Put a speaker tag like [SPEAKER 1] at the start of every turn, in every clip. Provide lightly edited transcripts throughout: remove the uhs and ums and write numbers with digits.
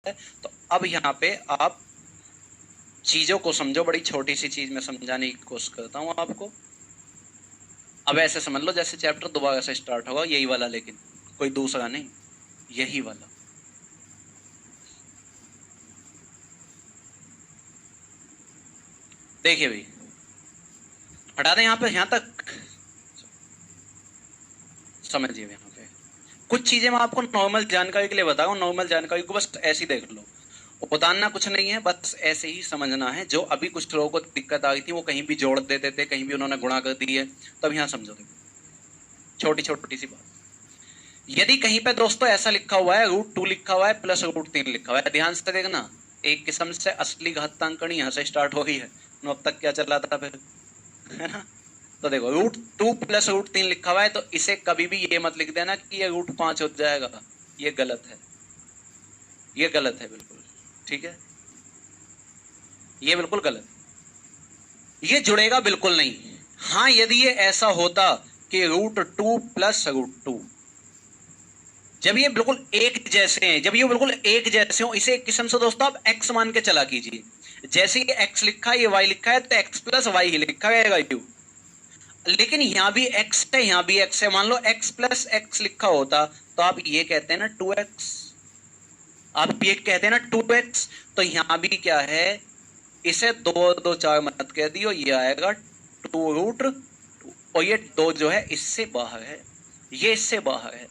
[SPEAKER 1] है। तो अब यहाँ पे आप चीजों को समझो, बड़ी छोटी सी चीज में समझाने की कोशिश करता हूँ आपको। अब ऐसे समझ लो जैसे चैप्टर दोबारा से स्टार्ट होगा, यही वाला, लेकिन कोई दूसरा नहीं, यही वाला। देखिए भाई, हटा दें यहाँ पे, यहाँ तक समझिए। यहाँ पे कुछ चीजें मैं आपको नॉर्मल जानकारी के लिए बता रहा हूँ, नॉर्मल जानकारी को बस ऐसे ही देख लो, उतारना कुछ नहीं है, बस ऐसे ही समझना है। जो अभी कुछ लोगों को दिक्कत आ रही थी, वो कहीं भी जोड़ देते थे, कहीं भी उन्होंने गुणा कर दी है, तब यहाँ समझो। देखो छोटी छोटी सी बात, यदि कहीं पे दोस्तों ऐसा लिखा हुआ है √2 लिखा हुआ है प्लस √3 लिखा हुआ है, ध्यान से देखना, एक किस्म से असली घातांकनी यहाँ से स्टार्ट हो गई है। अब तक क्या चल रहा था फिर, है ना? तो देखो √2 प्लस √3 लिखा हुआ है, तो इसे कभी भी ये मत लिख देना कि ये √5 हो जाएगा, ये गलत है, ये गलत है बिल्कुल, ठीक है, ये बिल्कुल गलत, ये जुड़ेगा बिल्कुल नहीं। हाँ, यदि ये ऐसा होता कि √2 प्लस √2, जब ये बिल्कुल एक जैसे हैं, जब ये बिल्कुल एक जैसे हो, इसे एक किस्म से दोस्तों आप x मान के चला कीजिए। जैसे ये x लिखा है, ये y लिखा है, तो x प्लस वाई ही लिखा रहेगा यू। लेकिन यहां भी x है, यहां भी x है। मान लो x प्लस x लिखा होता, तो आप ये कहते हैं ना 2x, आप ये कहते हैं ना 2x। तो यहां भी क्या है, इसे 2 2 4 मत कह दियो, ये आएगा 2√2, और ये 2 जो है इससे बाहर है, ये इससे बाहर है,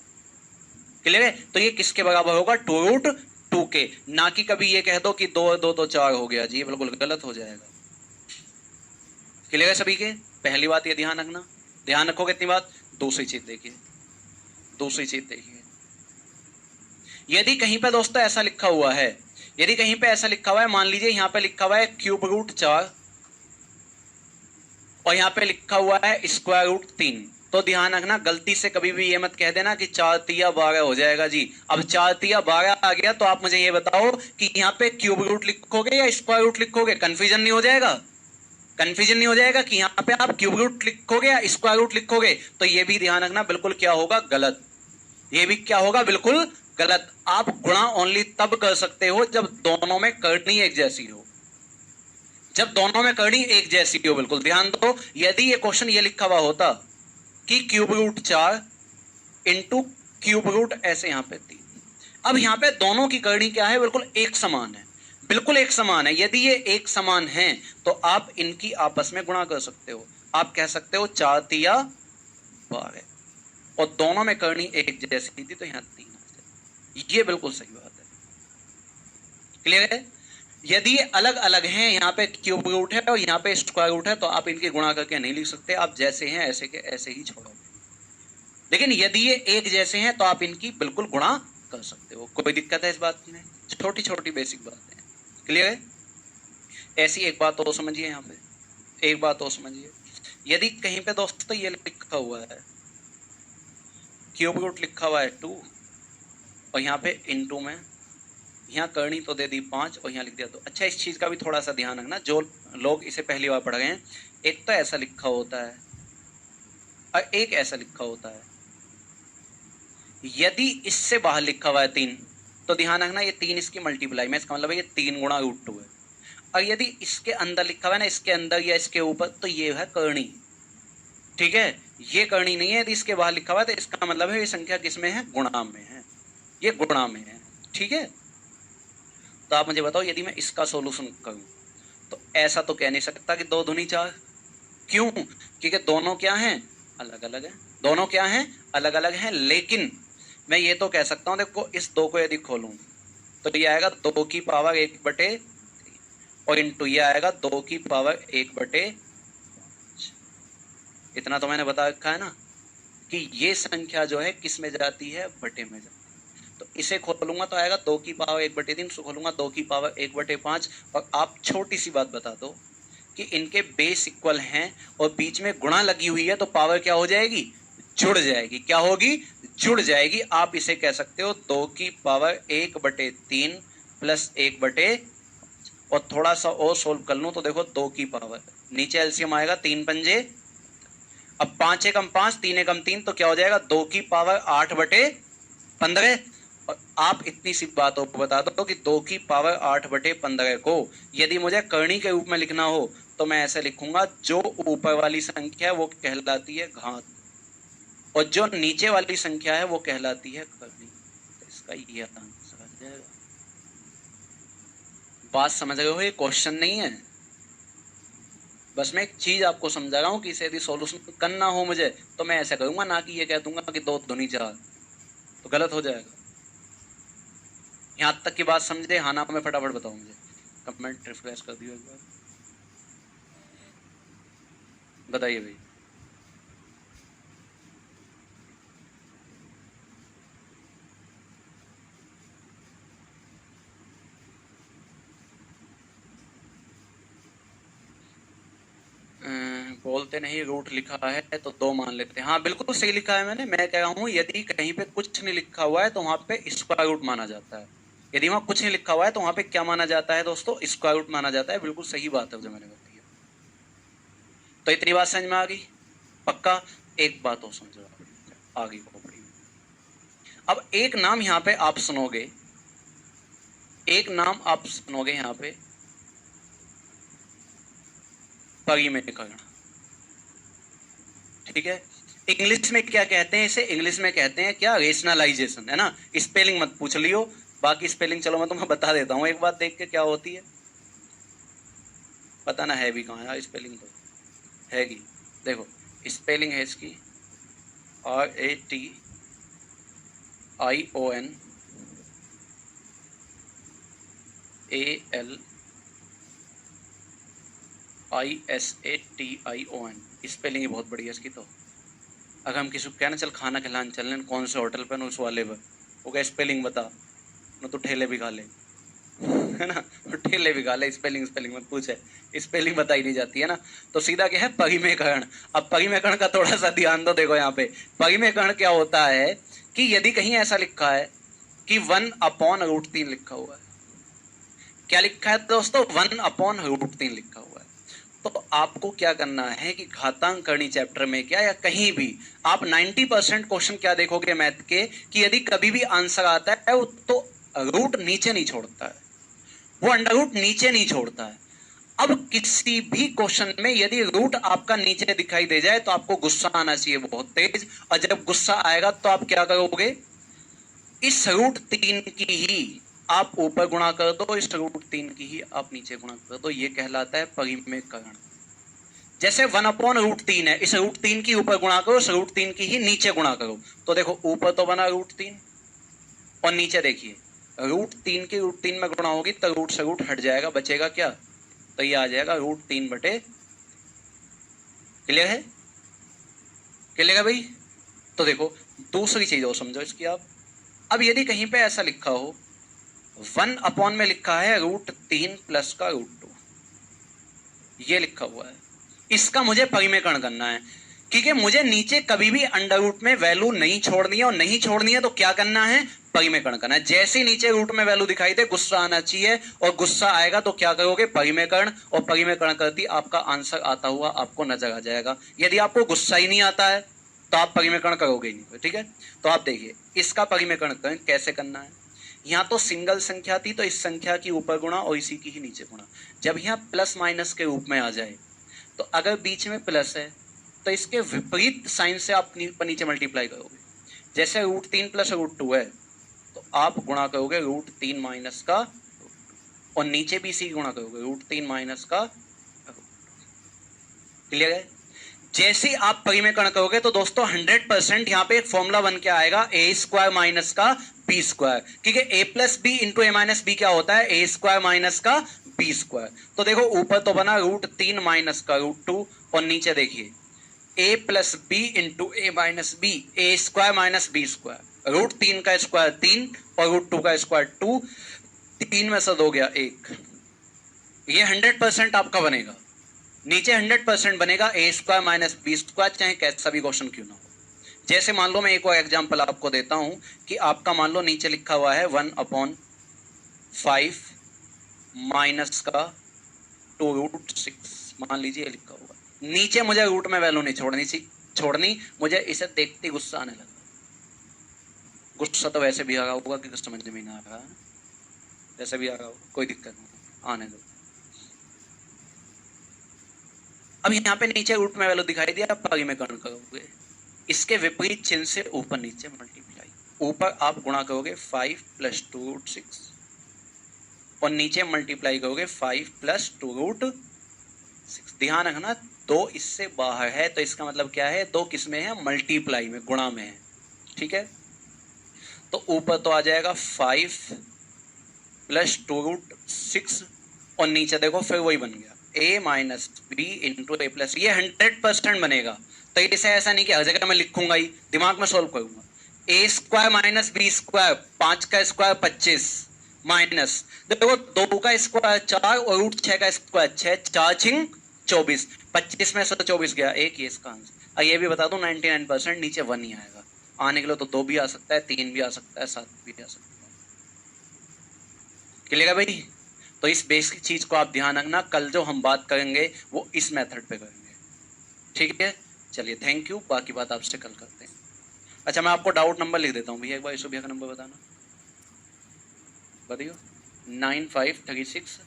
[SPEAKER 1] क्लियर है? तो ये किसके बराबर होगा, 2√2 के, ना कि कभी ये कह दो कि 2 2 तो 4 हो गया जी, बिल्कुल गलत हो जाएगा। क्लियर है सभी के? पहली बात ये ध्यान रखना, ध्यान रखोगे इतनी बात। दूसरी चीज देखिए, दूसरी चीज देखिए, यदि कहीं पे दोस्तों ऐसा लिखा हुआ है, यदि कहीं पे ऐसा लिखा हुआ है, मान लीजिए यहां पे लिखा हुआ है √4 और यहां पे लिखा हुआ है √3, तो ध्यान रखना, गलती से कभी भी ये मत कह देना कि 4 तिया 12 हो जाएगा जी। अब 4 तिया 12 आ गया, तो आप मुझे ये बताओ कि यहाँ पे क्यूब रूट लिखोगे या स्क्वायर रूट लिखोगे? कंफ्यूजन नहीं हो जाएगा? कंफ्यूजन नहीं हो जाएगा कि यहाँ पे आप क्यूब रूट लिखोगे या स्क्वायर रूट लिखोगे? तो ये भी ध्यान रखना, बिल्कुल क्या होगा, गलत। ये भी क्या होगा, बिल्कुल गलत। आप गुणा ओनली तब कर सकते हो जब दोनों में करनी एक जैसी हो, जब दोनों में करनी एक जैसी हो, बिल्कुल ध्यान दो। यदि ये क्वेश्चन ये लिखा हुआ होता कि √4 इंटू क्यूब रूट ऐसे यहां पे 3, अब यहां पे दोनों की करनी क्या है, बिल्कुल एक समान है, बिल्कुल एक समान है। यदि ये एक समान है तो आप इनकी आपस में गुणा कर सकते हो, आप कह सकते हो 4 तिया 12, और दोनों में करनी एक जैसी थी, तो यहां 3 आ जाए। ये बिल्कुल सही बात है, क्लियर है? यदि ये अलग अलग हैं, यहाँ पे क्यूब रूट है और यहाँ पे स्क्वायर रूट है, तो आप इनकी गुणा करके नहीं लिख सकते, आप जैसे हैं ऐसे के ऐसे ही छोड़ोगे। लेकिन यदि ये एक जैसे हैं तो आप इनकी बिल्कुल गुणा कर सकते हो, कोई दिक्कत है इस बात में? छोटी छोटी बेसिक बातें हैं, क्लियर है? ऐसी एक बात और समझिए, यहाँ पे एक बात और समझिए, यदि कहीं पे दोस्तों ये लिखा हुआ है क्यूब रूट लिखा हुआ है 2 और यहाँ पे इनटू में, यहाँ करनी तो दे दी 5 और यहाँ लिख दिया 2। अच्छा, इस चीज का भी थोड़ा सा ध्यान रखना, जो लोग इसे पहली बार पढ़ गए हैं, एक तो ऐसा लिखा होता है और एक ऐसा लिखा होता है। यदि इससे बाहर लिखा हुआ है 3, तो ध्यान रखना ये 3 इसकी मल्टीप्लाई में, इसका मतलब है ये 3 गुणा √2 है। और यदि इसके अंदर लिखा हुआ है ना, इसके अंदर या इसके ऊपर, तो ये है करनी, ठीक है? ये करनी नहीं है। यदि इसके बाहर लिखा हुआ है तो इसका मतलब है ये संख्या किसमें है, गुणा में है, ये गुणा में है, ठीक है? तो आप मुझे बताओ, यदि मैं इसका सॉल्यूशन करूं तो ऐसा तो कह नहीं सकता कि 2 दूनी 4, क्यों? क्योंकि दोनों क्या हैं, अलग अलग हैं, दोनों क्या हैं, अलग अलग हैं। लेकिन मैं ये तो कह सकता हूं, देखो इस 2 को यदि खोलूं तो ये आएगा 2 की पावर 1/3 और इंटू ये आएगा 2 की पावर 1/5। इतना तो मैंने बता रखा है ना कि ये संख्या जो है किस में जाती है, बटे में जाती है। तो इसे खोलूंगा तो आएगा 2 की पावर 1/3, इसको खोलूंगा 2 की पावर 1/5। और आप छोटी सी बात बता दो कि इनके बेस इक्वल हैं और बीच में गुणा लगी हुई है, तो पावर क्या हो जाएगी, जुड़ जाएगी। क्या होगी, जुड़ जाएगी। आप इसे कह सकते हो 2 की पावर 1/3 प्लस 1/5। और थोड़ा सा और सोल्व कर लूं तो देखो 2 की पावर, नीचे एलसीएम आएगा 3 पंजे, अब 5 एकम 5, 3 एकम 3, तो क्या हो जाएगा 2 की पावर 8/15। और आप इतनी सी बातों को बता दो कि 2 की पावर 8/15 को यदि मुझे करनी के रूप में लिखना हो तो मैं ऐसे लिखूंगा, जो ऊपर वाली संख्या है वो कहलाती है घात और जो नीचे वाली संख्या है वो कहलाती है करनी। तो इसका ये आंसर आ जाएगा। बात समझ रहे हो? ये क्वेश्चन नहीं है, बस मैं एक चीज आपको समझा रहा हूं कि इसे यदि सॉल्यूशन करना हो मुझे तो मैं ऐसा करूंगा, ना कि ये कह दूंगा कि 2 दूनी 4, तो गलत हो जाएगा। यहां तक की बात समझे? हाँ ना मैं फटाफट बताऊं, मुझे कमेंट रिफ्रेश कर दियो एक बार, बताइए भाई। बोलते नहीं रूट लिखा है तो 2 मान लेते हैं। हाँ बिल्कुल सही लिखा है मैंने। मैं कह रहा हूँ यदि कहीं पे कुछ नहीं लिखा हुआ है तो वहां पे स्क्वायर रूट माना जाता है। यदि वहां कुछ नहीं लिखा हुआ है तो वहां पे क्या माना जाता है दोस्तों? स्क्वायर रूट माना जाता है। बिल्कुल सही बात है जो मैंने बताई। तो इतनी बात समझ में आ गई? पक्का? एक बात और समझो आगे खोपड़ी में। अब एक नाम यहाँ पे आप सुनोगे, एक नाम आप सुनोगे यहाँ पे, परिमेयकरण। ठीक है, इंग्लिश में क्या कहते हैं इसे? इंग्लिश में कहते हैं क्या? रेशनलाइजेशन, है ना। स्पेलिंग मत पूछ लियो, बाकी स्पेलिंग चलो मैं तुम्हें बता देता हूँ एक बात देख के क्या होती है। पता ना है भी कहाँ यार, स्पेलिंग तो हैगी। देखो स्पेलिंग है इसकी RATIONALISATION। स्पेलिंग ही बहुत बढ़िया इसकी। तो अगर हम किसी को कहना चल खाना खिलाने चल रहे कौन से होटल पर, उस वाले पर, वो क्या स्पेलिंग बता, न तो ठेले भी खा ले, है ना, ठेले भी खा ले, स्पेलिंग मत पूछे, स्पेलिंग बताई नहीं जाती है ना। तो सीधा क्या है? परिमेयकरण। अब परिमेयकरण का थोड़ा सा ध्यान दो। देखो यहाँ पे परिमेयकरण क्या होता है कि यदि कहीं ऐसा लिखा है कि 1/√3 लिखा हुआ है, क्या लिखा है दोस्तों? 1/√3 लिखा हुआ है, तो आपको क्या करना है कि घातांक करनी चैप्टर में क्या या कहीं भी आप 90% क्वेश्चन क्या देखोगे मैथ के, कि यदि कभी भी आंसर आता है तो रूट नीचे नहीं छोड़ता है, वो अंडर रूट नीचे नहीं छोड़ता है। अब किसी भी क्वेश्चन में यदि रूट आपका नीचे दिखाई दे जाए तो आपको गुस्सा आना चाहिए बहुत तेज, और जब गुस्सा आएगा तो आप क्या करोगे? इस √3 की ही आप ऊपर गुणा कर दो, इस √3 की ही आप नीचे गुणा कर दो। ये कहलाता है परिमेयकरण। जैसे 1/√3 है, इस √3 की ऊपर गुणा करो, इस √3 की ही नीचे गुणा करो। तो देखो ऊपर तो बना √3 और नीचे देखिए √3 की √3 में गुणा होगी तो रूट से रूट हट जाएगा, बचेगा क्या? तो ये आ जाएगा √3/। क्लियर है? क्लियर है भाई? तो देखो दूसरी चीज और समझो इसकी आप। अब यदि कहीं पे ऐसा लिखा हो 1 में लिखा है √3 प्लस का √2, ये लिखा हुआ है, इसका मुझे परिमेयकरण करना है, क्योंकि मुझे नीचे कभी भी अंडर रूट में वैल्यू नहीं छोड़नी है, और नहीं छोड़नी है तो क्या करना है? परिमेयकरण करना है। जैसे नीचे रूट में वैल्यू दिखाई दे गुस्सा आना चाहिए, और गुस्सा आएगा तो क्या करोगे? परिमेयकरण, और परिमेयकरण करती आपका आंसर आता हुआ आपको नजर आ जाएगा। यदि आपको गुस्सा ही नहीं आता है तो आप परिमेयकरण करोगे ही नहीं। ठीक है, तो आप देखिए इसका परिमेयकरण कैसे करना है। यहाँ तो सिंगल संख्या थी तो इस संख्या की ऊपर गुणा और इसी की ही नीचे गुणा। जब यहाँ प्लस माइनस के रूप में आ जाए तो अगर बीच में प्लस है तो इसके विपरीत साइन से आप नीचे मल्टीप्लाई करोगे। जैसे √3 प्लस √2 है तो आप गुणा करोगे √3 माइनस का, और नीचे भी इसी गुणा करोगे √3 माइनस का। क्लियर है? जैसे आप परिमेयकरण करोगे तो दोस्तों 100% यहाँ पे एक फॉर्मूला बन के आएगा a² माइनस का b², क्योंकि a plus b into a minus b क्या होता है? a² माइनस का b²। तो देखो ऊपर तो बना √3 माइनस का √2, और नीचे देखिए a plus b into a minus b, a² minus b²। √3 का स्क्वायर 3 और √2 का स्क्वायर 2, 3 में से 2 गया 1। ये 100% आपका बनेगा, नीचे 100% बनेगा a² माइनस b², चाहे कैसा भी क्वेश्चन क्यों ना हो। जैसे मान लो मैं एक और एग्जांपल आपको देता हूं कि आपका मान लो नीचे लिखा हुआ है 1/5 माइनस का 2√6, मान लीजिए लिखा हुआ। नीचे मुझे रूट में वैल्यू नहीं छोड़नी, मुझे इसे देखते गुस्सा आने लगा। गुस्सा तो वैसे भी आ रहा होगा कि कुछ समझ में नहीं आ रहा, वैसे भी आ रहा होगा, कोई दिक्कत नहीं, आने दो। अब यहाँ पे नीचे रूट में वैल्यू दिखाई दिया, आप आगे में गण करोगे, इसके विपरीत चिन्ह से ऊपर नीचे मल्टीप्लाई, ऊपर आप गुणा करोगे 5 + 2√6 और नीचे मल्टीप्लाई करोगे 5 + 2√6। ध्यान रखना 2 इससे बाहर है, तो इसका मतलब क्या है, 2 किस में है, मल्टीप्लाई में, गुणा में है, ठीक है। तो ऊपर तो आ जाएगा 5 + 2√6 और नीचे देखो फिर वही बन गया a - b × a+, ये 100% बनेगा। तो इसे ऐसा नहीं कि हर जगह मैं लिखूंगा ही, दिमाग में सोल्व करूंगा। a² - b², 5 का स्क्वायर 25 माइनस, देखो 2 का स्क्वायर 4 और √6 का स्क्वायर 6, 4 × 6 = 24, 25 में से 24 गया, एक ही इसका आंसर। अब ये भी बता दो 99% नीचे 1 ही आएगा, आने के लिए तो 2 भी आ सकता है, 3 भी आ सकता है, 7 भी आ सकता है। क्लियर है भाई? तो इस बेसिक चीज को आप ध्यान रखना, कल जो हम बात करेंगे वो इस मेथड पे करेंगे, ठीक है। चलिए थैंक यू, बाकी बात आपसे कल करते हैं। अच्छा मैं आपको डाउट नंबर लिख देता हूँ भैया, एक बार इसको भैया का नंबर बताना, बताइए। 9536